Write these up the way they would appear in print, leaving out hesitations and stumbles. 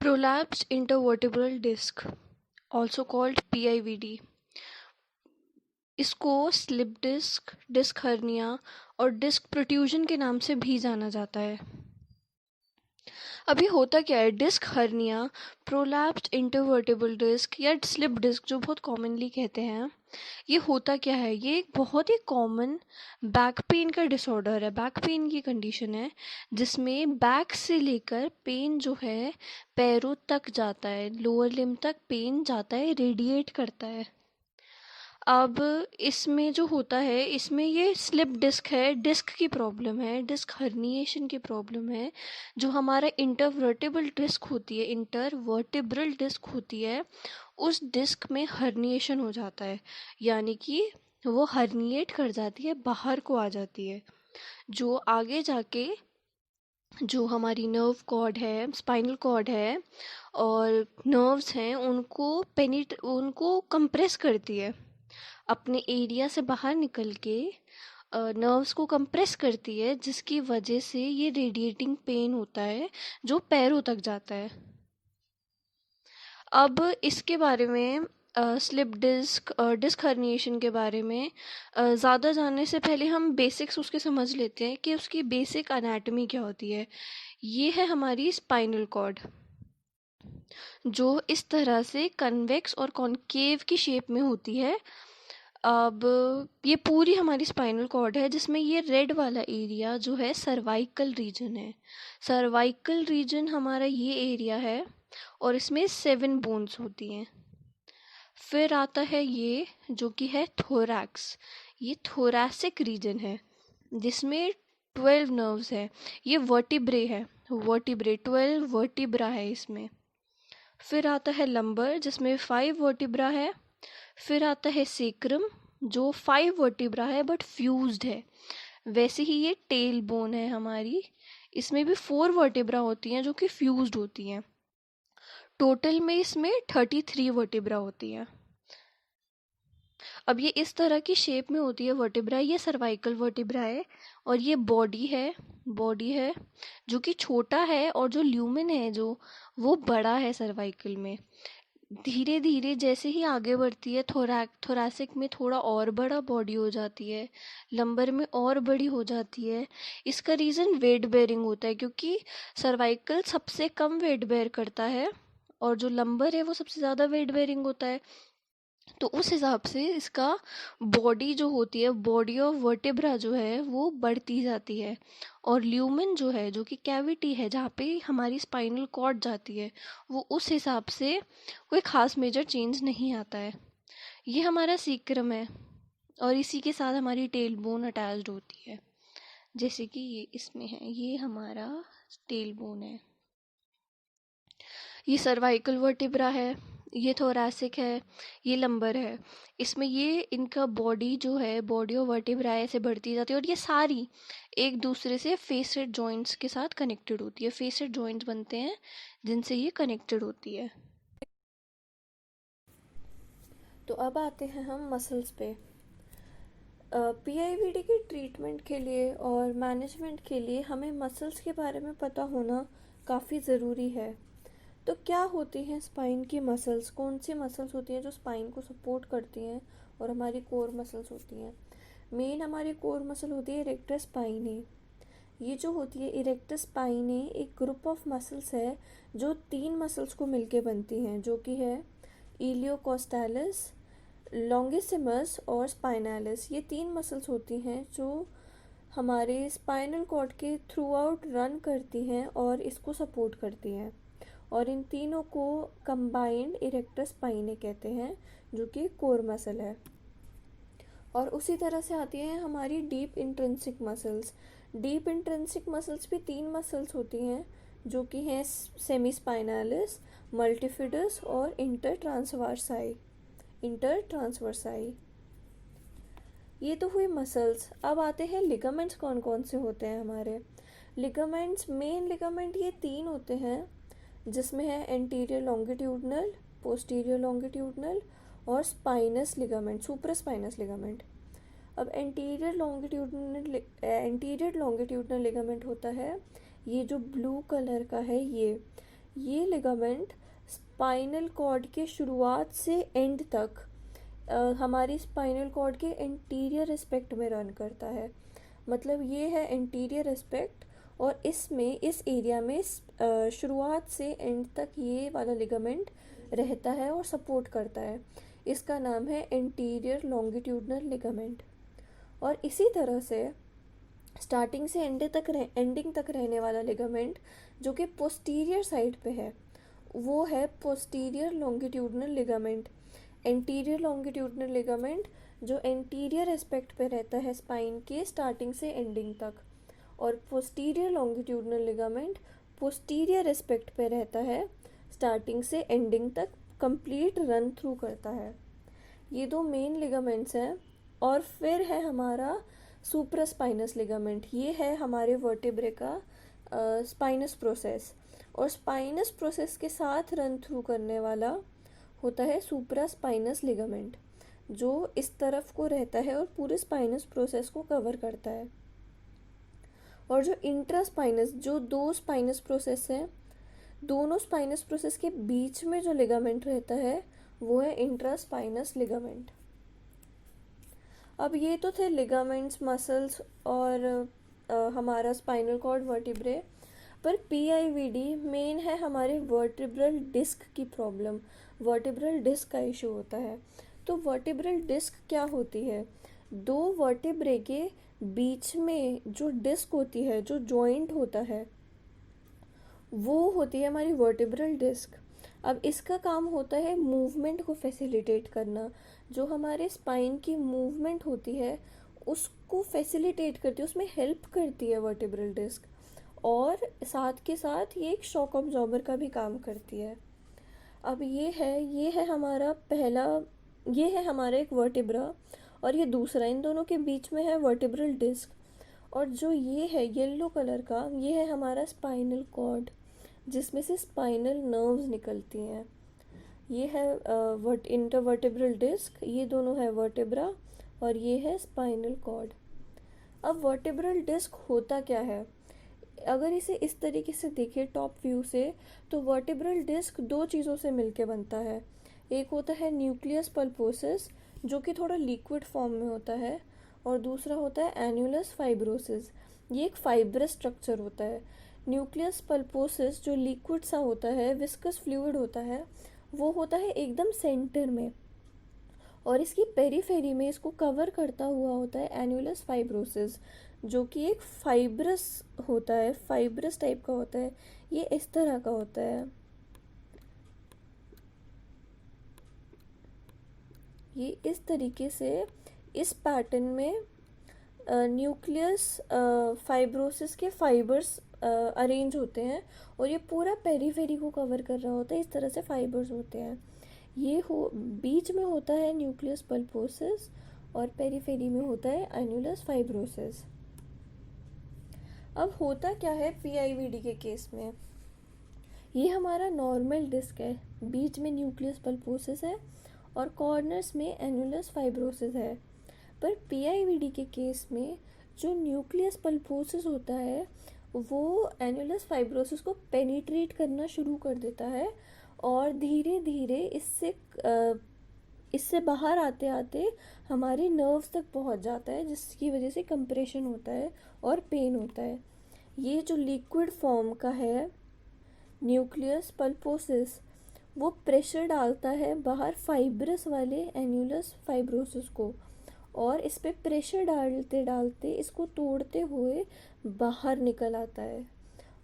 Prolapsed intervertebral disc, also called PIVD, इसको slip disc, disc hernia और disc protrusion के नाम से भी जाना जाता है। अभी होता क्या है, डिस्क हर्निया, प्रोलैप्स्ड इंटरवर्टेबल डिस्क या स्लिप डिस्क जो बहुत कॉमनली कहते हैं, ये होता क्या है, ये एक बहुत ही कॉमन बैक पेन का डिसऑर्डर है, बैक पेन की कंडीशन है जिसमें बैक से लेकर पेन जो है पैरों तक जाता है, लोअर लिम्ब तक पेन जाता है, रेडिएट करता है। अब इसमें जो होता है, इसमें ये स्लिप डिस्क है, डिस्क की प्रॉब्लम है, डिस्क हर्निएशन की प्रॉब्लम है। जो हमारा इंटरवर्टेबल डिस्क होती है, इंटरवर्टेब्रल डिस्क होती है, उस डिस्क में हर्निएशन हो जाता है, यानी कि वो हर्निएट कर जाती है, बाहर को आ जाती है, जो आगे जाके जो हमारी नर्व कॉर्ड है, स्पाइनल कॉर्ड है और नर्व्स हैं, उनको कंप्रेस करती है, अपने एरिया से बाहर निकल के नर्व्स को कंप्रेस करती है, जिसकी वजह से ये रेडिएटिंग पेन होता है जो पैरों तक जाता है। अब इसके बारे में स्लिप डिस्क, डिस्क हर्निएशन के बारे में ज़्यादा जानने से पहले हम बेसिक्स उसके समझ लेते हैं कि उसकी बेसिक एनाटॉमी क्या होती है। ये है हमारी स्पाइनल कॉर्ड, जो इस तरह से कन्वेक्स और कॉनकेव की शेप में होती है। अब ये पूरी हमारी स्पाइनल कॉर्ड है, जिसमें ये रेड वाला एरिया जो है सर्वाइकल रीजन है। सर्वाइकल रीजन हमारा ये एरिया है और इसमें 7 बोन्स होती हैं। फिर आता है ये जो कि है थोरैक्स, ये थोरैसिक रीजन है जिसमें 12 नर्व्स है। ये वर्टिब्रे है, वर्टिब्रे 12 वर्टिब्रा है इसमें। फिर आता है लंबर जिसमें 5 वर्टिब्रा है। फिर आता है सेक्रम जो 5 वर्टिब्रा है बट फ्यूज्ड है। वैसे ही ये टेल बोन है हमारी, इसमें भी 4 वर्टिब्रा होती हैं जो कि फ्यूज्ड होती हैं। टोटल में इसमें 33 वर्टिब्रा होती हैं। अब ये इस तरह की शेप में होती है वर्टिब्रा, ये सर्वाइकल वर्टिब्रा है और ये बॉडी है जो कि छोटा है, और जो ल्यूमेन है जो वो बड़ा है सर्वाइकल में। धीरे धीरे जैसे ही आगे बढ़ती है, थोरैसिक में थोड़ा और बड़ा बॉडी हो जाती है, लंबर में और बड़ी हो जाती है। इसका रीज़न वेट बेयरिंग होता है, क्योंकि सर्वाइकल सबसे कम वेट बेयर करता है और जो लंबर है वो सबसे ज़्यादा वेट बेयरिंग होता है। तो उस हिसाब से इसका बॉडी जो होती है, बॉडी ऑफ वर्टेब्रा जो है वो बढ़ती जाती है, और ल्यूमेन जो है, जो कि कैविटी है जहाँ पे हमारी स्पाइनल कॉर्ड जाती है, वो उस हिसाब से कोई ख़ास मेजर चेंज नहीं आता है। ये हमारा सीक्रम है और इसी के साथ हमारी टेल बोन अटैच्ड होती है, जैसे कि ये इसमें है, ये हमारा टेल बोन है। ये सर्वाइकल वर्टिब्रा है, ये थोरैसिक है, ये लंबर है। इसमें ये इनका बॉडी जो है, बॉडी ऑफ वर्टिब्रा ऐसे बढ़ती जाती है और ये सारी एक दूसरे से फेसेड जॉइंट्स के साथ कनेक्टेड होती है। फेसेड जॉइंट्स बनते हैं जिनसे ये कनेक्टेड होती है। तो अब आते हैं हम मसल्स पे। पीआईवीडी की ट्रीटमेंट के लिए और मैनेजमेंट के लिए हमें मसल्स के बारे में पता होना काफ़ी ज़रूरी है। तो क्या होती हैं स्पाइन की मसल्स, कौन सी मसल्स होती हैं जो स्पाइन को सपोर्ट करती हैं और हमारी कोर मसल्स होती हैं। मेन हमारी कोर मसल होती है इरेक्टर स्पाइने। ये जो होती है इरेक्टर स्पाइने एक ग्रुप ऑफ मसल्स है जो 3 मसल्स को मिलके बनती हैं, जो कि है इलियोकोस्टालिस, लॉन्गिसिमस और स्पाइनालिस। ये 3 मसल्स होती हैं जो हमारे स्पाइनल कॉर्ड के थ्रू आउट रन करती हैं और इसको सपोर्ट करती हैं, और इन तीनों को कंबाइंड इरेक्टर स्पाइने कहते हैं, जो कि कोर मसल है। और उसी तरह से आती हैं हमारी deep intrinsic muscles. Deep intrinsic muscles भी 3 मसल्स होती हैं, जो कि हैं सेमी स्पाइनालिस, मल्टीफिडस और इंटर ट्रांसवर्साई। ये तो हुई मसल्स। अब आते हैं लिगामेंट्स, कौन कौन से होते हैं हमारे लिगामेंट्स। मेन लिगामेंट ये 3 होते हैं, जिसमें है एंटीरियर लॉन्गिट्यूडनल, पोस्टीरियर लॉन्गिट्यूडनल और स्पाइनस लिगामेंट, सुपरास्पाइनस लिगामेंट। अब एंटीरियर लॉन्गिट्यूडनल लिगामेंट होता है, ये जो ब्लू कलर का है, ये ये लिगामेंट स्पाइनल कॉर्ड के शुरुआत से एंड तक हमारी स्पाइनल कॉर्ड के एंटीरियर एस्पेक्ट में रन करता है। मतलब ये है एंटीरियर एस्पेक्ट, और इसमें इस एरिया में शुरुआत से एंड तक ये वाला लिगामेंट रहता है और सपोर्ट करता है। इसका नाम है एंटीरियर लॉन्गिट्यूडनल लिगामेंट। और इसी तरह से स्टार्टिंग से एंडिंग तक रहने वाला लिगामेंट जो कि पोस्टीरियर साइड पे है, वो है posterior longitudinal ligament. Anterior longitudinal ligament जो एंटीरियर एस्पेक्ट पे रहता है स्पाइन के स्टार्टिंग से एंडिंग तक, और posterior longitudinal ligament posterior aspect पे रहता है स्टार्टिंग से एंडिंग तक, कंप्लीट रन थ्रू करता है। ये दो मेन लिगामेंट्स हैं। और फिर है हमारा सुप्रास्पाइनस लिगामेंट। ये है हमारे वर्टेब्रे का स्पाइनस प्रोसेस, और स्पाइनस प्रोसेस के साथ रन थ्रू करने वाला होता है सुप्रास्पाइनस लिगामेंट, जो इस तरफ को रहता है और पूरे स्पाइनस प्रोसेस को कवर करता है। और जो इंट्रास्पाइनस, जो दो स्पाइनस प्रोसेस हैं, दोनों स्पाइनस प्रोसेस के बीच में जो लिगामेंट रहता है वो है इंट्रास्पाइनस लिगामेंट। अब ये तो थे लिगामेंट्स, मसल्स और हमारा स्पाइनल कॉर्ड, वर्टिब्रे। पर पीआईवीडी मेन है हमारे वर्टिब्रल डिस्क की प्रॉब्लम। वर्टिब्रल डिस्क का इशू होता है। तो वर्टिब्रल डिस्क क्या होती है? दो वर्टिब्रे के बीच में जो डिस्क होती है, जो जॉइंट होता है, वो होती है हमारी वर्टिब्रल डिस्क। अब इसका काम होता है मूवमेंट को फैसिलिटेट करना। जो हमारे स्पाइन की मूवमेंट होती है उसको फैसिलिटेट करती है, उसमें हेल्प करती है वर्टिब्रल डिस्क। और साथ के साथ ये एक शॉक अब्जॉर्बर का भी काम करती है। अब ये है हमारा पहला, ये है हमारा एक वर्टिब्रा, और ये दूसरा। इन दोनों के बीच में है वर्टिब्रल डिस्क। और जो ये है येलो कलर का, ये है हमारा स्पाइनल कॉर्ड, जिसमें से स्पाइनल नर्व्स निकलती हैं। ये है इंटरवर्टिब्रल डिस्क, ये दोनों है वर्टिब्रा, और ये है स्पाइनल कॉर्ड। अब वर्टिब्रल डिस्क होता क्या है? अगर इसे इस तरीके से देखें टॉप व्यू से, तो वर्टिब्रल डिस्क दो चीज़ों से मिलके बनता है। एक होता है न्यूक्लियस पल्पोसिस, जो कि थोड़ा लिक्विड फॉर्म में होता है, और दूसरा होता है एन्युलस फाइब्रोसिस। ये एक फाइब्रस स्ट्रक्चर होता है। न्यूक्लियस पल्पोसिस जो लिक्विड सा होता है, विस्कस फ्लूइड होता है, वो होता है एकदम सेंटर में, और इसकी पेरीफेरी में इसको कवर करता हुआ होता है एन्युलस फाइब्रोसिस, जो कि एक फाइब्रस होता है, फाइब्रस टाइप का होता है। ये इस तरह का होता है, ये इस तरीके से इस पैटर्न में न्यूक्लियस फाइब्रोसिस के फाइबर्स अरेंज होते हैं, और ये पूरा पेरीफेरी को कवर कर रहा होता है। इस तरह से फाइबर्स होते हैं। ये बीच में होता है न्यूक्लियस पल्पोसिस, और पेरीफेरी में होता है एन्युलस फाइब्रोसिस। अब होता क्या है पीआईवीडी के केस में? ये हमारा नॉर्मल डिस्क है, बीच में न्यूक्लियस पल्पोसिस है, और कॉर्नर्स में एन्युलस फाइब्रोसिस है। पर पीआईवीडी के केस में जो न्यूक्लियस पल्पोसिस होता है वो एन्युलस फाइब्रोसिस को पेनिट्रेट करना शुरू कर देता है, और धीरे धीरे इससे बाहर आते आते हमारे नर्व्स तक पहुंच जाता है, जिसकी वजह से कंप्रेशन होता है और पेन होता है। ये जो लिक्विड फॉर्म का है न्यूक्लियस पल्पोसिस, वो प्रेशर डालता है बाहर फाइब्रस वाले एन्युलस फाइब्रोसिस को, और इस पे प्रेशर डालते डालते इसको तोड़ते हुए बाहर निकल आता है।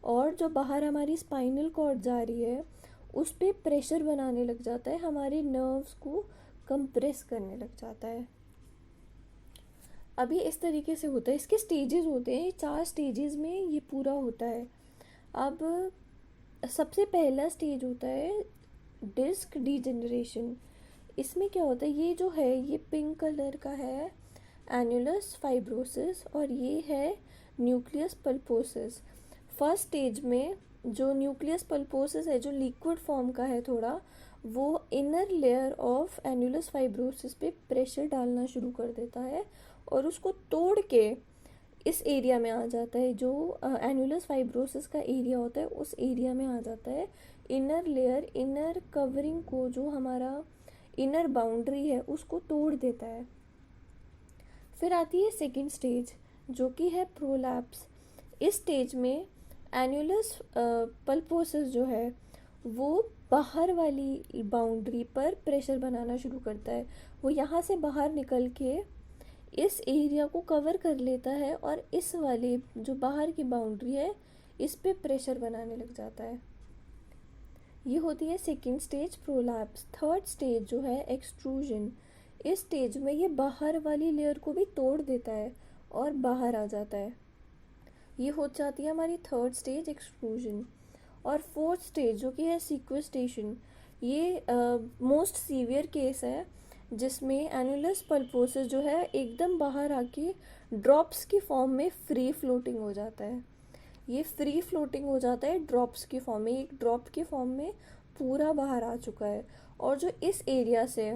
और जो बाहर हमारी स्पाइनल कॉर्ड जा रही है उस पे प्रेशर बनाने लग जाता है, हमारे नर्व्स को कंप्रेस करने लग जाता है। अभी इस तरीके से होता है। इसके स्टेजेस होते हैं, 4 स्टेजेस में ये पूरा होता है। अब सबसे पहला स्टेज होता है डिस्क डीजेनरेशन। इसमें क्या होता है, ये जो है ये पिंक कलर का है एन्युलस फाइब्रोसिस, और ये है न्यूक्लियस पल्पोसिस। फर्स्ट स्टेज में जो न्यूक्लियस पल्पोसिस है, जो लिक्विड फॉर्म का है थोड़ा, वो इनर लेयर ऑफ एन्युलस फाइब्रोसिस पे प्रेशर डालना शुरू कर देता है, और उसको तोड़ के इस एरिया में आ जाता है, जो एनुलस फाइब्रोसिस का एरिया होता है उस एरिया में आ जाता है। इनर लेयर, इनर कवरिंग को, जो हमारा इनर बाउंड्री है उसको तोड़ देता है। फिर आती है सेकेंड स्टेज जो कि है प्रोलैप्स। इस स्टेज में एनुलस पल्पोसिस जो है वो बाहर वाली बाउंड्री पर प्रेशर बनाना शुरू करता है। वो यहाँ से बाहर निकल के इस एरिया को कवर कर लेता है और इस वाले जो बाहर की बाउंड्री है इस पे प्रेशर बनाने लग जाता है। ये होती है second stage prolapse. Third stage जो है एक्सट्रूजन। इस स्टेज में ये बाहर वाली लेयर को भी तोड़ देता है और बाहर आ जाता है। ये हो जाती है हमारी थर्ड स्टेज एक्सट्रूजन। और फोर्थ स्टेज जो कि है सीक्वेस्टेशन, ये मोस्ट सीवियर केस है जिसमें एनुलस पल्पोसिस जो है एकदम बाहर आके ड्रॉप्स की फॉर्म में फ्री फ्लोटिंग हो जाता है। ये फ्री फ्लोटिंग हो जाता है ड्रॉप्स की फॉर्म में, एक ड्रॉप की फॉर्म में पूरा बाहर आ चुका है। और जो इस एरिया से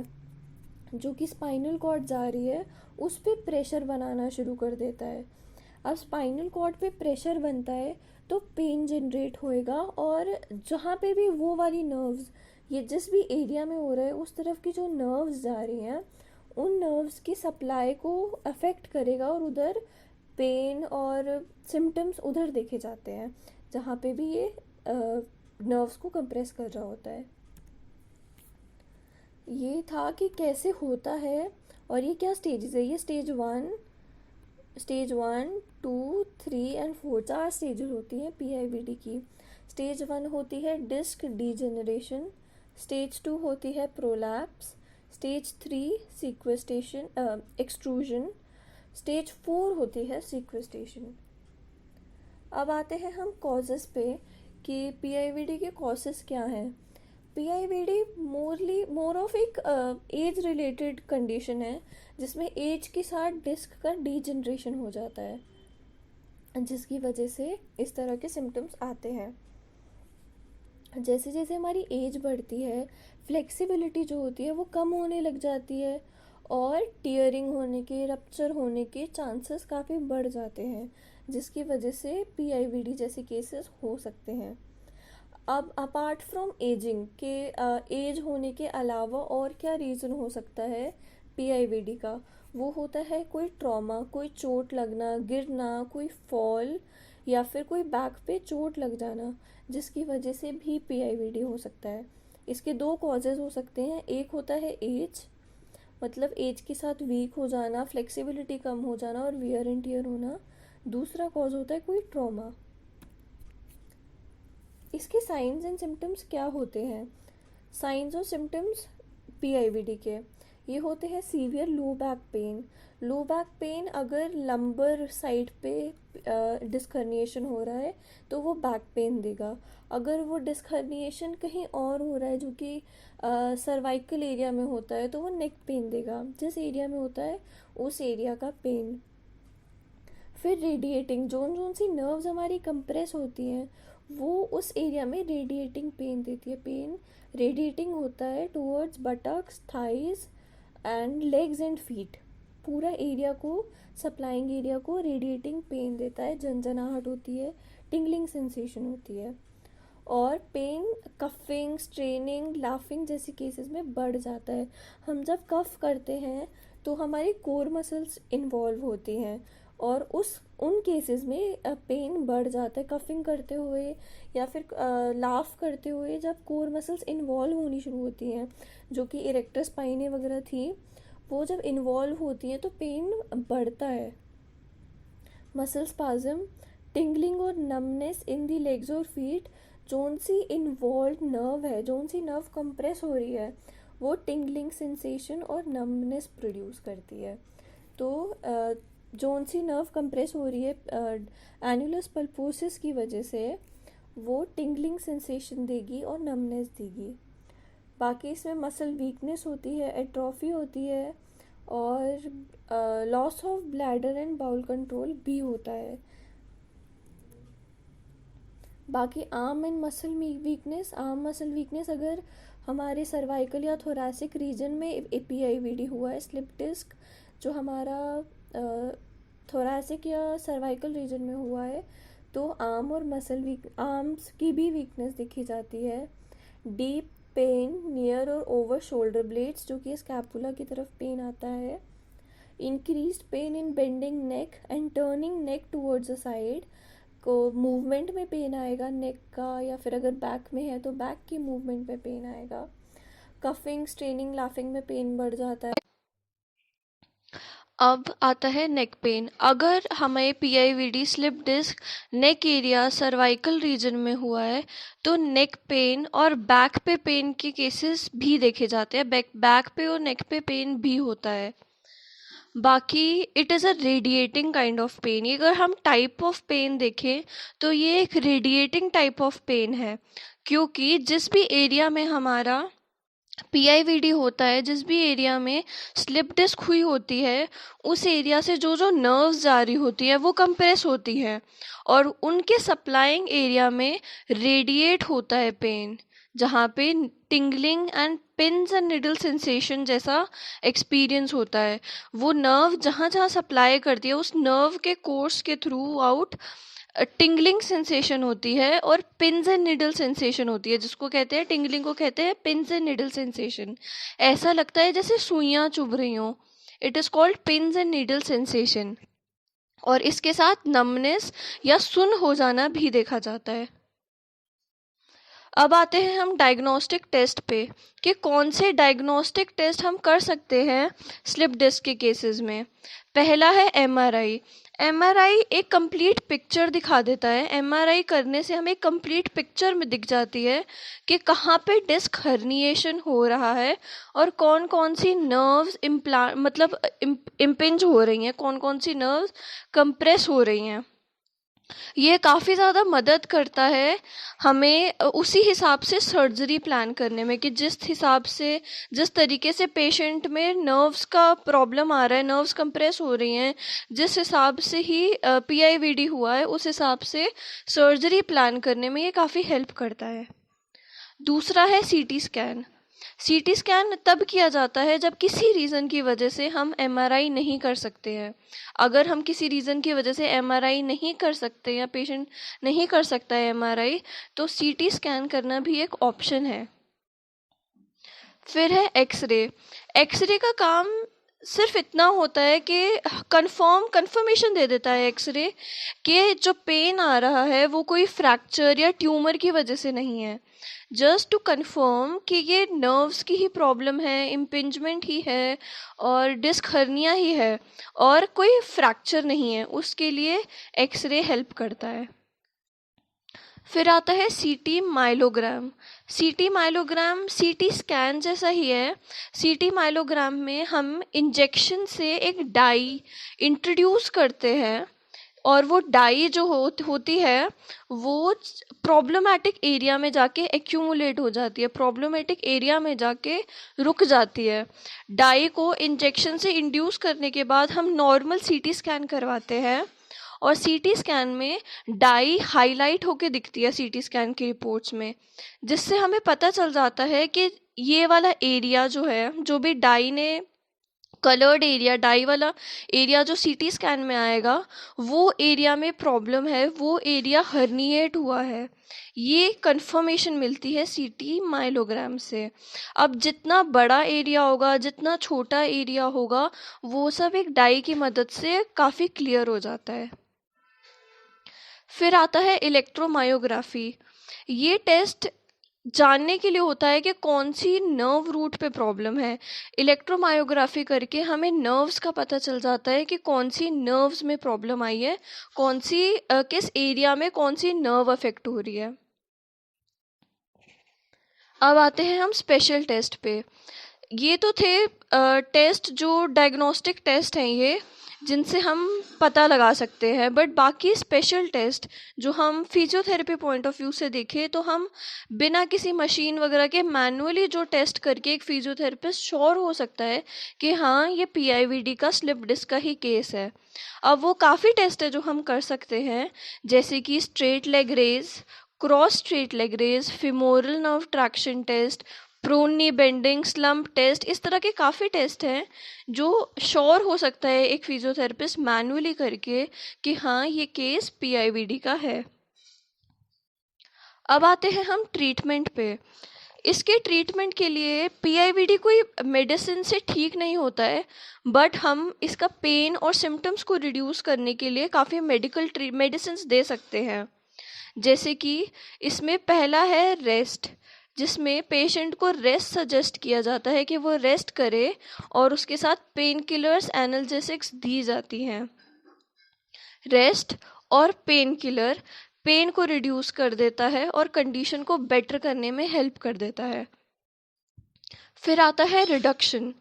जो कि स्पाइनल कॉर्ड जा रही है उस पर प्रेशर बनाना शुरू कर देता है। अब स्पाइनल कॉर्ड पे प्रेशर बनता है तो पेन जनरेट होएगा, और जहाँ पे भी वो वाली नर्व्स, ये जिस भी एरिया में हो रहा है उस तरफ की जो नर्व्स जा रही हैं उन नर्व्स की सप्लाई को अफेक्ट करेगा और उधर पेन और सिम्टम्स उधर देखे जाते हैं जहाँ पे भी ये नर्व्स को कंप्रेस कर रहा होता है। ये था कि कैसे होता है और ये क्या स्टेजेस है। ये स्टेज 1, 2, 3 एंड 4 4 स्टेजेस होती हैं PIVD की। स्टेज 1 होती है डिस्क डीजेनरेशन, स्टेज 2 होती है प्रोलैप्स, स्टेज 3 सीक्वेस्टेशन एक्सट्रूजन, स्टेज 4 होती है सीक्वेस्टेशन। अब आते हैं हम कॉजेस पे कि PIVD के कॉजेस क्या हैं। PIVD मोर ऑफ एक एज रिलेटेड कंडीशन है जिसमें एज के साथ डिस्क का डीजनरेशन हो जाता है, जिसकी वजह से इस तरह के सिम्टम्स आते हैं। जैसे जैसे हमारी एज बढ़ती है फ्लेक्सिबिलिटी जो होती है वो कम होने लग जाती है और टीयरिंग होने के, रप्चर होने के चांसेस काफ़ी बढ़ जाते हैं, जिसकी वजह से PIVD जैसे केसेस हो सकते हैं। अब अपार्ट फ्रॉम एजिंग के, एज होने के अलावा और क्या रीज़न हो सकता है PIVD का, वो होता है कोई ट्रॉमा, कोई चोट लगना, गिरना, कोई फॉल या फिर कोई बैक पे चोट लग जाना, जिसकी वजह से भी PIVD हो सकता है। इसके दो कॉजेज़ हो सकते हैं। एक होता है एज, मतलब एज के साथ वीक हो जाना, फ्लेक्सिबिलिटी कम हो जाना और वियर एंड टियर होना। दूसरा कॉज होता है कोई ट्रॉमा। इसके साइंस एंड सिम्टम्स क्या होते हैं। साइंस और सिम्टम्स PIVD के ये होते हैं severe low back pain. Low back pain अगर लंबर साइड पे डिस्क हर्निएशन हो रहा है तो वो बैक पेन देगा। अगर वो डिस्क हर्निएशन कहीं और हो रहा है जो कि सर्वाइकल एरिया में होता है तो वो नेक पेन देगा। जिस एरिया में होता है उस एरिया का पेन। फिर रेडिएटिंग, जोन जोन सी नर्व्स हमारी कंप्रेस होती हैं वो उस एरिया में रेडिएटिंग पेन देती है। पेन रेडिएटिंग होता है towards buttocks, thighs and legs and feet. पूरा एरिया को, सप्लाइंग एरिया को रेडिएटिंग पेन देता है, झंझनाहट होती है, टिंगलिंग सेंसेशन होती है। और पेन कफिंग, स्ट्रेनिंग, लाफिंग जैसे केसेस में बढ़ जाता है। हम जब कफ करते हैं तो हमारी कोर मसल्स इन्वॉल्व होती हैं और उन केसेस में पेन बढ़ जाता है। कफिंग करते हुए या फिर लाफ करते हुए जब कोर मसल्स इन्वॉल्व होनी शुरू होती हैं, जो कि इरेक्टर स्पाइने वगैरह थी, वो जब इन्वॉल्व होती हैं तो पेन बढ़ता है। मसल स्पाज्म, टिंगलिंग और नमनेस इन दी लेग्स और फीट। जोन सी इन्वॉल्व नर्व है, जोन सी नर्व कंप्रेस हो रही है, वो टिंगलिंग सेंसेशन और नमनेस प्रोड्यूस करती है। तो जोन सी नर्व कंप्रेस हो रही है एनुलस पल्पोसिस की वजह से, वो टिंगलिंग सेंसेशन देगी और नमनेस देगी। बाकी इसमें मसल वीकनेस होती है, एट्रोफी होती है और loss of bladder and bowel control भी होता है। बाकी arm and muscle weakness, arm muscle weakness अगर हमारे सर्वाइकल या थोरैसिक रीजन में PIVD हुआ है, स्लिप डिस्क जो हमारा थोरैसिक या सर्वाइकल रीजन में हुआ है तो आर्म्स की भी वीकनेस दिखी जाती है। डीप पेन नियर और ओवर शोल्डर ब्लेड्स, जो कि स्कैपुला की तरफ पेन आता है। Increased pain in bending neck and turning neck towards the side, को मूवमेंट में पेन आएगा नेक का, या फिर अगर बैक में है तो बैक की मूवमेंट में पेन आएगा। कफिंग, स्ट्रेनिंग, लाफिंग में पेन बढ़ जाता है। अब आता है नेक पेन। अगर हमें PIVD slip disc neck area cervical region में हुआ है तो नेक पेन और बैक पे पेन के केसेस भी देखे जाते हैं। बैक पे और नेक पे पेन भी होता है। बाकी it is a radiating kind of pain. ये अगर हम टाइप ऑफ पेन देखें तो ये एक रेडिएटिंग टाइप ऑफ पेन है, क्योंकि जिस भी एरिया में हमारा पीआईवीडी होता है, जिस भी एरिया में स्लिप डिस्क हुई होती है, उस एरिया से जो जो नर्व्स जारी होती है वो कंप्रेस होती है और उनके सप्लाइंग एरिया में रेडिएट होता है पेन, जहाँ पे tingling and pins and needle sensation जैसा एक्सपीरियंस होता है। वो नर्व जहाँ जहाँ सप्लाई करती है उस नर्व के कोर्स के थ्रू आउट टिंगलिंग सेंसेशन होती है और पिंस एंड निडल सेंसेशन होती है, जिसको कहते हैं, टिंगलिंग को कहते हैं पिंस एंड निडल सेंसेशन। ऐसा लगता है जैसे सुइयां चुभ रही हों। It is called pins and needle sensation. और इसके साथ नमनेस या सुन्न हो जाना भी देखा जाता है। अब आते हैं हम डायग्नोस्टिक टेस्ट पे कि कौन से डायग्नोस्टिक टेस्ट हम कर सकते हैं स्लिप डिस्क के केसेस में। पहला है एमआरआई। एमआरआई एक कंप्लीट पिक्चर दिखा देता है। एमआरआई करने से हमें कंप्लीट पिक्चर में दिख जाती है कि कहाँ पे डिस्क हर्निएशन हो रहा है और कौन कौन सी नर्व्स इम्पिंज हो रही हैं, कौन कौन सी नर्व्स कंप्रेस हो रही हैं। ये काफ़ी ज़्यादा मदद करता है हमें उसी हिसाब से सर्जरी प्लान करने में, कि जिस हिसाब से, जिस तरीके से पेशेंट में नर्व्स का प्रॉब्लम आ रहा है, नर्व्स कंप्रेस हो रही हैं, जिस हिसाब से ही पीआईवीडी हुआ है, उस हिसाब से सर्जरी प्लान करने में ये काफ़ी हेल्प करता है। दूसरा है सीटी स्कैन। सीटी स्कैन तब किया जाता है जब किसी रीज़न की वजह से हम एमआरआई नहीं कर सकते हैं। अगर हम किसी रीज़न की वजह से एमआरआई नहीं कर सकते या पेशेंट नहीं कर सकता है एमआरआई, तो सीटी स्कैन करना भी एक ऑप्शन है। फिर है एक्सरे। एक्सरे का काम सिर्फ इतना होता है कि कंफर्मेशन दे देता है एक्सरे कि जो पेन आ रहा है वो कोई फ्रैक्चर या ट्यूमर की वजह से नहीं है। जस्ट टू कंफर्म कि ये नर्व्स की ही प्रॉब्लम है, इम्पिंजमेंट ही है और डिस्क हर्निया ही है और कोई फ्रैक्चर नहीं है, उसके लिए एक्सरे हेल्प करता है। फिर आता है सीटी माइलोग्राम। सीटी माइलोग्राम सीटी स्कैन जैसा ही है। सीटी माइलोग्राम में हम इंजेक्शन से एक डाई इंट्रोड्यूस करते हैं और वो डाई जो होती है वो प्रॉब्लमेटिक एरिया में जाके एक्यूमुलेट हो जाती है, प्रॉब्लमेटिक एरिया में जाके रुक जाती है। डाई को इंजेक्शन से इंड्यूस करने के बाद हम नॉर्मल सीटी स्कैन करवाते हैं और सीटी स्कैन में डाई हाईलाइट होके दिखती है सीटी स्कैन की रिपोर्ट्स में, जिससे हमें पता चल जाता है कि ये वाला एरिया जो है, जो भी डाई ने कलर्ड एरिया, डाई वाला एरिया जो सीटी स्कैन में आएगा, वो एरिया में प्रॉब्लम है, वो एरिया हर्निएट हुआ है। ये कंफर्मेशन मिलती है सीटी माइलोग्राम से। अब जितना बड़ा एरिया होगा, जितना छोटा एरिया होगा, वो सब एक डाई की मदद से काफ़ी क्लियर हो जाता है। फिर आता है इलेक्ट्रोमायोग्राफी। ये टेस्ट जानने के लिए होता है कि कौन सी नर्व रूट पे प्रॉब्लम है। इलेक्ट्रोमायोग्राफी करके हमें नर्व्स का पता चल जाता है कि कौन सी नर्व्स में प्रॉब्लम आई है, कौन सी किस एरिया में कौन सी नर्व अफेक्ट हो रही है। अब आते हैं हम स्पेशल टेस्ट पे। ये तो थे टेस्ट जो डायग्नोस्टिक टेस्ट हैं, ये जिनसे हम पता लगा सकते हैं, बट बाकी स्पेशल टेस्ट जो हम फिजियोथेरेपी पॉइंट ऑफ व्यू से देखें तो हम बिना किसी मशीन वगैरह के मैनुअली जो टेस्ट करके एक फिजियोथेरेपिस्ट श्योर हो सकता है कि हाँ ये पीआईवीडी का स्लिप डिस्क का ही केस है। अब वो काफ़ी टेस्ट है जो हम कर सकते हैं, जैसे कि straight leg raise, cross straight leg raise, femoral nerve traction test, prone knee bending, slump test, इस तरह के काफ़ी टेस्ट हैं जो श्योर हो सकता है एक फिजियोथेरेपिस्ट मैन्युअली करके कि हाँ ये केस पीआईवीडी का है। अब आते हैं हम ट्रीटमेंट पे। इसके ट्रीटमेंट के लिए पीआईवीडी कोई मेडिसिन से ठीक नहीं होता है, बट हम इसका पेन और सिम्टम्स को रिड्यूस करने के लिए काफ़ी मेडिसिन दे सकते हैं। जैसे कि इसमें पहला है रेस्ट, जिसमें पेशेंट को रेस्ट सजेस्ट किया जाता है कि वो रेस्ट करे और उसके साथ पेन किलर्स, एनाल्जेसिक्स दी जाती हैं। रेस्ट और पेन किलर पेन को रिड्यूस कर देता है और कंडीशन को बेटर करने में हेल्प कर देता है। फिर आता है रिडक्शन।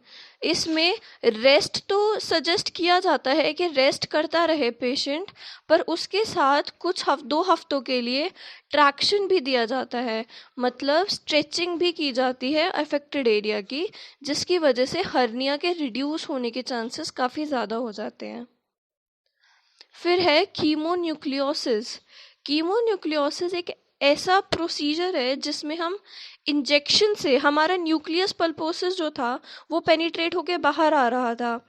इसमें रेस्ट तो सजेस्ट किया जाता है कि रेस्ट करता रहे पेशेंट, पर उसके साथ कुछ 2 हफ्तों के लिए ट्रैक्शन भी दिया जाता है, मतलब स्ट्रेचिंग भी की जाती है अफेक्टेड एरिया की, जिसकी वजह से हर्निया के रिड्यूस होने के चांसेस काफ़ी ज़्यादा हो जाते हैं। फिर है कीमोन्यूक्लियोसिस। कीमोन्यूक्लियोसिस एक ऐसा प्रोसीजर है जिसमें हम इंजेक्शन से, हमारा न्यूक्लियस पल्पोसिस जो था वो पेनिट्रेट होके बाहर आ रहा था,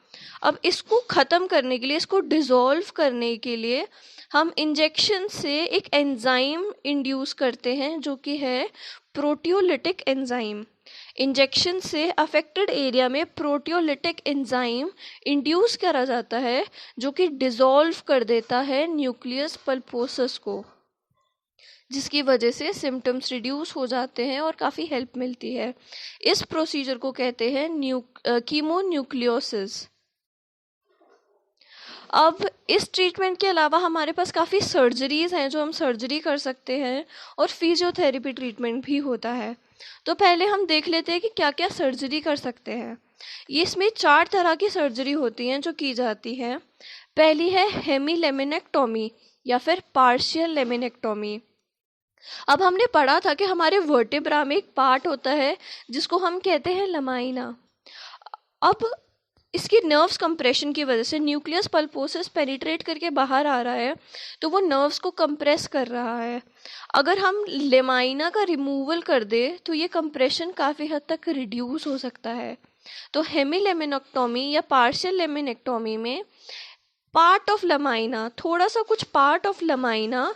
अब इसको ख़त्म करने के लिए, इसको डिज़ोल्व करने के लिए हम इंजेक्शन से एक एंजाइम इंड्यूस करते हैं जो कि है प्रोटियोलिटिक एंजाइम। इंजेक्शन से अफेक्टेड एरिया में प्रोटियोलिटिक एंजाइम इंड्यूस करा जाता है जो कि डिज़ोल्व कर देता है न्यूक्लियस पल्पोसस को, जिसकी वजह से सिम्टम्स रिड्यूस हो जाते हैं और काफ़ी हेल्प मिलती है। इस प्रोसीजर को कहते हैं कीमोन्यूक्लियोसिस। अब इस ट्रीटमेंट के अलावा हमारे पास काफ़ी सर्जरीज़ हैं जो हम सर्जरी कर सकते हैं, और फिजियोथेरेपी ट्रीटमेंट भी होता है। तो पहले हम देख लेते हैं कि क्या क्या सर्जरी कर सकते हैं। ये इसमें 4 तरह की सर्जरी होती हैं जो की जाती हैं। पहली है हेमीलेमिनेक्टोमी या फिर पार्शियल लेमिनेक्टोमी। अब हमने पढ़ा था कि हमारे वर्टेब्रा में एक पार्ट होता है जिसको हम कहते हैं लमाइना। अब इसकी नर्व्स कंप्रेशन की वजह से न्यूक्लियस पल्पोसिस पेनिट्रेट करके बाहर आ रहा है, तो वो नर्व्स को कंप्रेस कर रहा है। अगर हम लेमाइना का रिमूवल कर दे तो ये कंप्रेशन काफ़ी हद तक रिड्यूस हो सकता है। तो हेमीलेमिनेक्टोमी या पार्शियल लेमिनेक्टोमी में पार्ट ऑफ लमाइना, थोड़ा सा कुछ पार्ट ऑफ लमाइना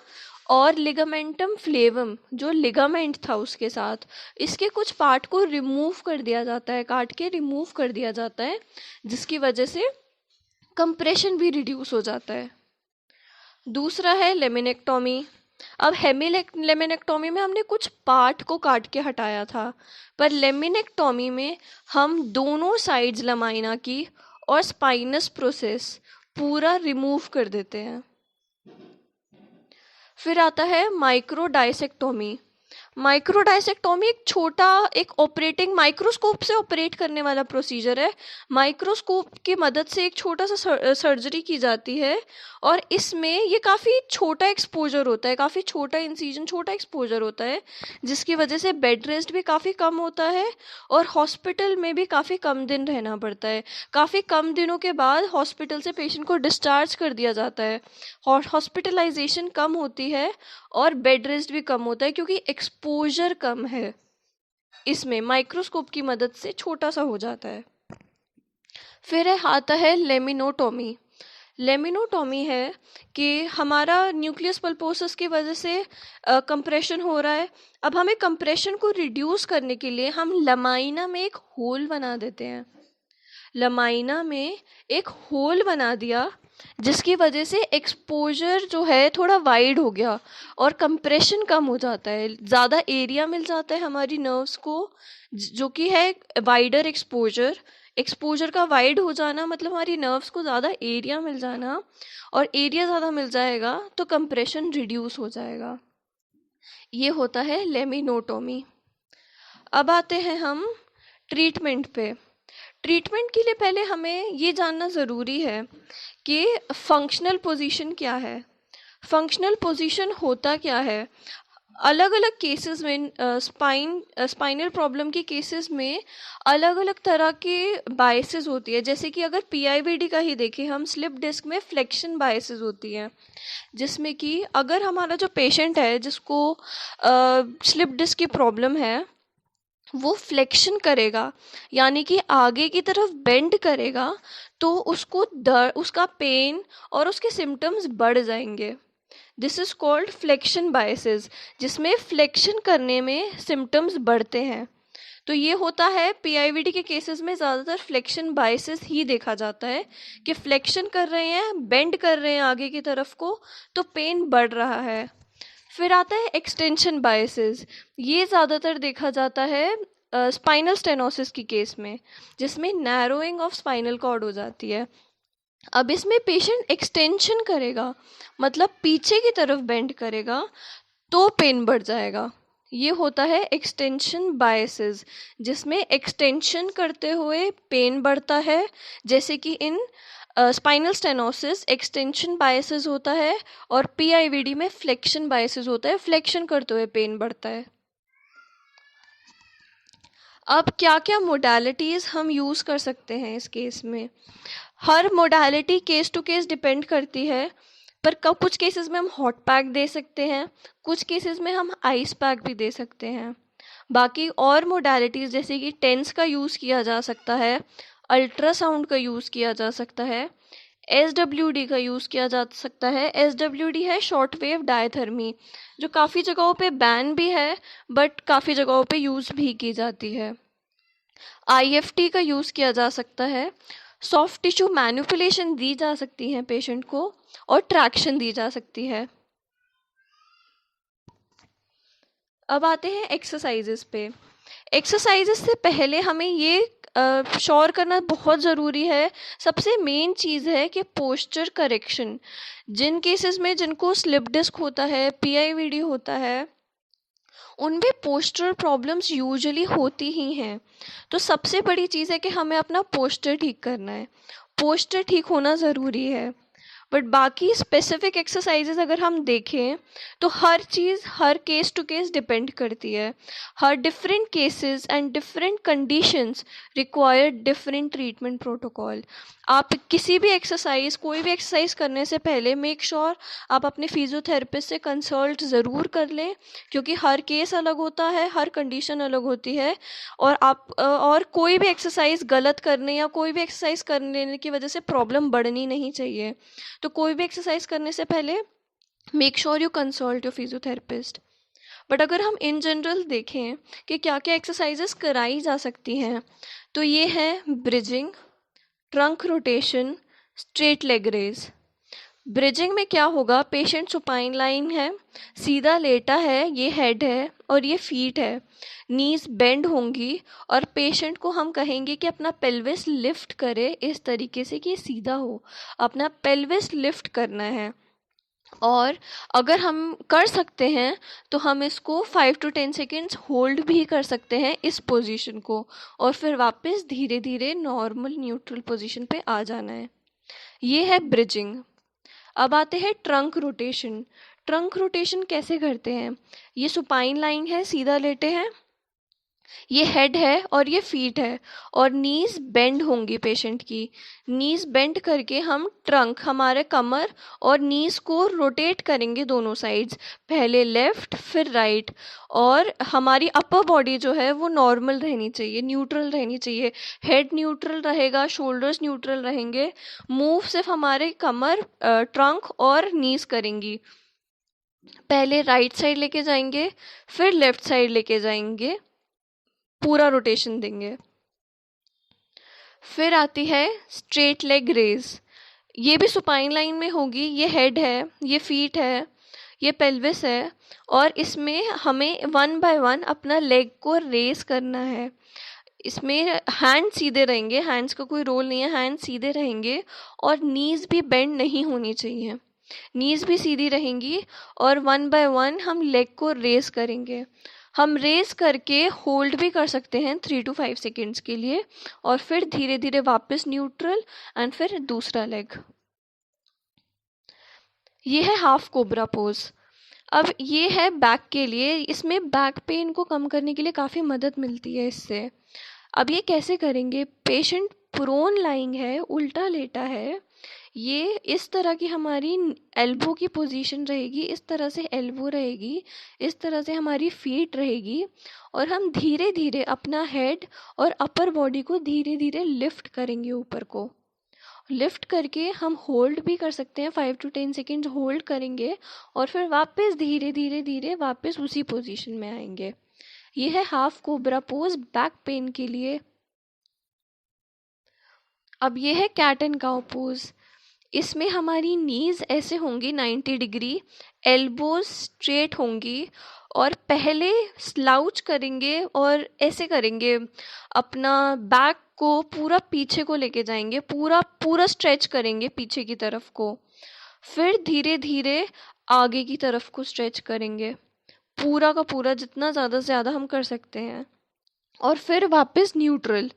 और लिगामेंटम फ्लेवम, जो लिगामेंट था उसके साथ, इसके कुछ पार्ट को रिमूव कर दिया जाता है, काट के रिमूव कर दिया जाता है, जिसकी वजह से कंप्रेशन भी रिड्यूस हो जाता है। दूसरा है लेमिनेक्टोमी। अब लेमिनेक्टोमी में हमने कुछ पार्ट को काट के हटाया था, पर लेमिनेक्टोमी में हम दोनों साइड्स लमाइना की और स्पाइनस प्रोसेस पूरा रिमूव कर देते हैं। फिर आता है माइक्रोडाइसेक्टोमी। माइक्रोडाइसेक्टोमी एक छोटा, एक ऑपरेटिंग माइक्रोस्कोप से ऑपरेट करने वाला प्रोसीजर है। माइक्रोस्कोप की मदद से एक छोटा सा सर्जरी की जाती है, और इसमें ये काफ़ी छोटा एक्सपोजर होता है, काफ़ी छोटा इंसिजन, छोटा एक्सपोजर होता है, जिसकी वजह से बेड रेस्ट भी काफ़ी कम होता है और हॉस्पिटल में भी काफ़ी कम दिन रहना पड़ता है। काफ़ी कम दिनों के बाद हॉस्पिटल से पेशेंट को डिस्चार्ज कर दिया जाता है। हॉस्पिटलाइजेशन कम होती है और बेड रेस्ट भी कम होता है क्योंकि एक्सपोजर कम है, इसमें माइक्रोस्कोप की मदद से छोटा सा हो जाता है। फिर आता है लेमिनोटोमी। लेमिनोटोमी है कि हमारा न्यूक्लियस पल्पोसस की वजह से कंप्रेशन हो रहा है। अब हमें कंप्रेशन को रिड्यूस करने के लिए हम लमाइना में एक होल बना देते हैं। लमाइना में एक होल बना दिया, जिसकी वजह से एक्सपोजर जो है थोड़ा वाइड हो गया और कंप्रेशन कम हो जाता है, ज़्यादा एरिया मिल जाता है हमारी नर्व्स को, जो कि है वाइडर एक्सपोजर। एक्सपोजर का वाइड हो जाना मतलब हमारी नर्व्स को ज़्यादा एरिया मिल जाना, और एरिया ज़्यादा मिल जाएगा तो कंप्रेशन रिड्यूस हो जाएगा। ये होता है लेमिनोटोमी। अब आते हैं हम ट्रीटमेंट पे। ट्रीटमेंट के लिए पहले हमें ये जानना ज़रूरी है कि फंक्शनल पोजीशन क्या है। फंक्शनल पोजीशन होता क्या है। अलग अलग केसेस में स्पाइनल प्रॉब्लम के केसेस में अलग अलग तरह के बायसेस होती है। जैसे कि अगर पीआईवीडी का ही देखें हम, स्लिप डिस्क में फ्लेक्शन बायसेस होती है, जिसमें कि अगर हमारा जो पेशेंट है जिसको स्लिप डिस्क की प्रॉब्लम है, वो फ्लेक्शन करेगा, यानी कि आगे की तरफ बेंड करेगा, तो उसको दर्द, उसका पेन और उसके सिम्टम्स बढ़ जाएंगे। This is called flexion biases, जिसमें फ्लेक्शन करने में सिम्टम्स बढ़ते हैं। तो ये होता है पीआईवीडी के केसेस में ज़्यादातर फ्लेक्शन बायसेस ही देखा जाता है कि फ्लेक्शन कर रहे हैं, बेंड कर रहे हैं आगे की तरफ को, तो पेन बढ़ रहा है। फिर आता है एक्सटेंशन बायसेस। ये ज़्यादातर देखा जाता है स्पाइनल स्टेनोसिस की केस में, जिसमें नैरोइंग ऑफ स्पाइनल कॉर्ड हो जाती है। अब इसमें पेशेंट एक्सटेंशन करेगा, मतलब पीछे की तरफ बेंड करेगा, तो पेन बढ़ जाएगा। ये होता है एक्सटेंशन बायसेस, जिसमें एक्सटेंशन करते हुए पेन बढ़ता है, जैसे कि इन स्पाइनल स्टेनोसिस एक्सटेंशन बायसेस होता है, और पीआईवीडी में फ्लेक्शन बायसेस होता है, फ्लेक्शन करते हुए पेन बढ़ता है। अब क्या क्या मोडालिटीज़ हम यूज़ कर सकते हैं इस केस में? हर modality case to case depend करती है, पर कुछ केसेस में हम हॉट पैक दे सकते हैं, कुछ केसेस में हम आइस पैक भी दे सकते हैं। बाकी और मोडालिटीज़ जैसे कि टेंस का यूज़ किया जा सकता है, अल्ट्रासाउंड का यूज़ किया जा सकता है, SWD का यूज़ किया जा सकता है। SWD है शॉर्ट वेव डायथर्मी, जो काफ़ी जगहों पे बैन भी है, बट काफ़ी जगहों पे यूज़ भी की जाती है। IFT का यूज़ किया जा सकता है। सॉफ्ट टिश्यू मैनिपुलेशन दी जा सकती है पेशेंट को, और ट्रैक्शन दी जा सकती है। अब आते हैं एक्सरसाइजेस पे। एक्सरसाइजेस से पहले हमें ये श्योर करना बहुत ज़रूरी है, सबसे मेन चीज़ है कि पोस्चर करेक्शन। जिन केसेस में जिनको स्लिप डिस्क होता है, पीआईवीडी होता है, उनमें पोस्चरल प्रॉब्लम्स यूजुअली होती ही हैं। तो सबसे बड़ी चीज़ है कि हमें अपना पोस्चर ठीक करना है, पोस्चर ठीक होना ज़रूरी है। बट बाकी स्पेसिफिक एक्सरसाइजेज अगर हम देखें तो हर चीज़ हर केस टू केस डिपेंड करती है। हर different cases and different conditions require different treatment protocol. आप किसी भी एक्सरसाइज, कोई भी एक्सरसाइज करने से पहले मेक श्योर आप अपने फिजियोथेरेपिस्ट से कंसल्ट ज़रूर कर लें, क्योंकि हर केस अलग होता है, हर कंडीशन अलग होती है, और कोई भी एक्सरसाइज गलत करने या कोई भी एक्सरसाइज करने की वजह से प्रॉब्लम बढ़नी नहीं चाहिए। तो कोई भी एक्सरसाइज करने से पहले make sure you consult your physiotherapist. But अगर हम इन जनरल देखें कि क्या क्या एक्सरसाइजेस कराई जा सकती हैं, तो ये है bridging, trunk rotation, straight leg raise. Bridging में क्या होगा, पेशेंट सुपाइन लाइन है, सीधा लेटा है, ये हेड है और ये फीट है, नीज बेंड होंगी, और पेशेंट को हम कहेंगे कि अपना पेल्विस लिफ्ट करे इस तरीके से कि ये सीधा हो, अपना पेल्विस लिफ्ट करना है। और अगर हम कर सकते हैं तो हम इसको 5 to 10 सेकेंड्स होल्ड भी कर सकते हैं इस पोजीशन को, और फिर वापस धीरे धीरे नॉर्मल न्यूट्रल पोजीशन पे आ जाना है। ये है ब्रिजिंग। अब आते हैं ट्रंक रोटेशन। ट्रंक रोटेशन कैसे करते हैं? ये सुपाइन लाइन है, सीधा लेटे हैं, ये हेड है और ये फीट है, और नीज बेंड होंगी पेशेंट की। नीज बेंड करके हम ट्रंक, हमारे कमर और नीज को रोटेट करेंगे दोनों साइड्स, पहले लेफ्ट फिर राइट। और हमारी अपर बॉडी जो है वो नॉर्मल रहनी चाहिए, न्यूट्रल रहनी चाहिए। हेड न्यूट्रल रहेगा, शोल्डर्स न्यूट्रल रहेंगे, मूव सिर्फ हमारे कमर, ट्रंक और नीज करेंगी। पहले राइट साइड लेके जाएंगे, फिर लेफ्ट साइड लेके जाएंगे, पूरा रोटेशन देंगे। फिर आती है स्ट्रेट लेग रेज। ये भी सुपाइन लाइन में होगी, ये हेड है, ये फीट है, ये पेल्विस है, और इसमें हमें 1 by 1 अपना लेग को रेस करना है। इसमें हैंड सीधे रहेंगे, हैंड्स का कोई रोल नहीं है, हैंड सीधे रहेंगे, और नीज भी बेंड नहीं होनी चाहिए, नीज भी सीधी रहेंगी, और 1 by 1 हम लेग को रेस करेंगे। हम रेस करके होल्ड भी कर सकते हैं 3 to 5 सेकेंड्स के लिए, और फिर धीरे धीरे वापस न्यूट्रल, एंड फिर दूसरा लेग। ये है हाफ कोबरा पोज। अब ये है बैक के लिए, इसमें बैक पेन को कम करने के लिए काफ़ी मदद मिलती है इससे। अब ये कैसे करेंगे? पेशेंट प्रोन लाइंग है, उल्टा लेटा है, ये इस तरह की हमारी एल्बो की पोजीशन रहेगी, इस तरह से एल्बो रहेगी, इस तरह से हमारी फीट रहेगी, और हम धीरे धीरे अपना हेड और अपर बॉडी को धीरे धीरे लिफ्ट करेंगे ऊपर को। लिफ्ट करके हम होल्ड भी कर सकते हैं, 5 to 10 सेकेंड्स होल्ड करेंगे और फिर वापस धीरे धीरे धीरे वापस उसी पोजीशन में आएंगे। ये है half cobra pose back pain के लिए। अब ये है कैट एंड काउ पोज। इसमें हमारी नीज ऐसे होंगी 90 डिग्री, एल्बोज स्ट्रेट होंगी, और पहले स्लाउच करेंगे और ऐसे करेंगे, अपना बैक को पूरा पीछे को लेके जाएंगे, पूरा पूरा स्ट्रेच करेंगे पीछे की तरफ को, फिर धीरे धीरे आगे की तरफ को स्ट्रेच करेंगे, पूरा का पूरा जितना ज़्यादा से ज़्यादा हम कर सकते हैं, और फिर वापस न्यूट्रल।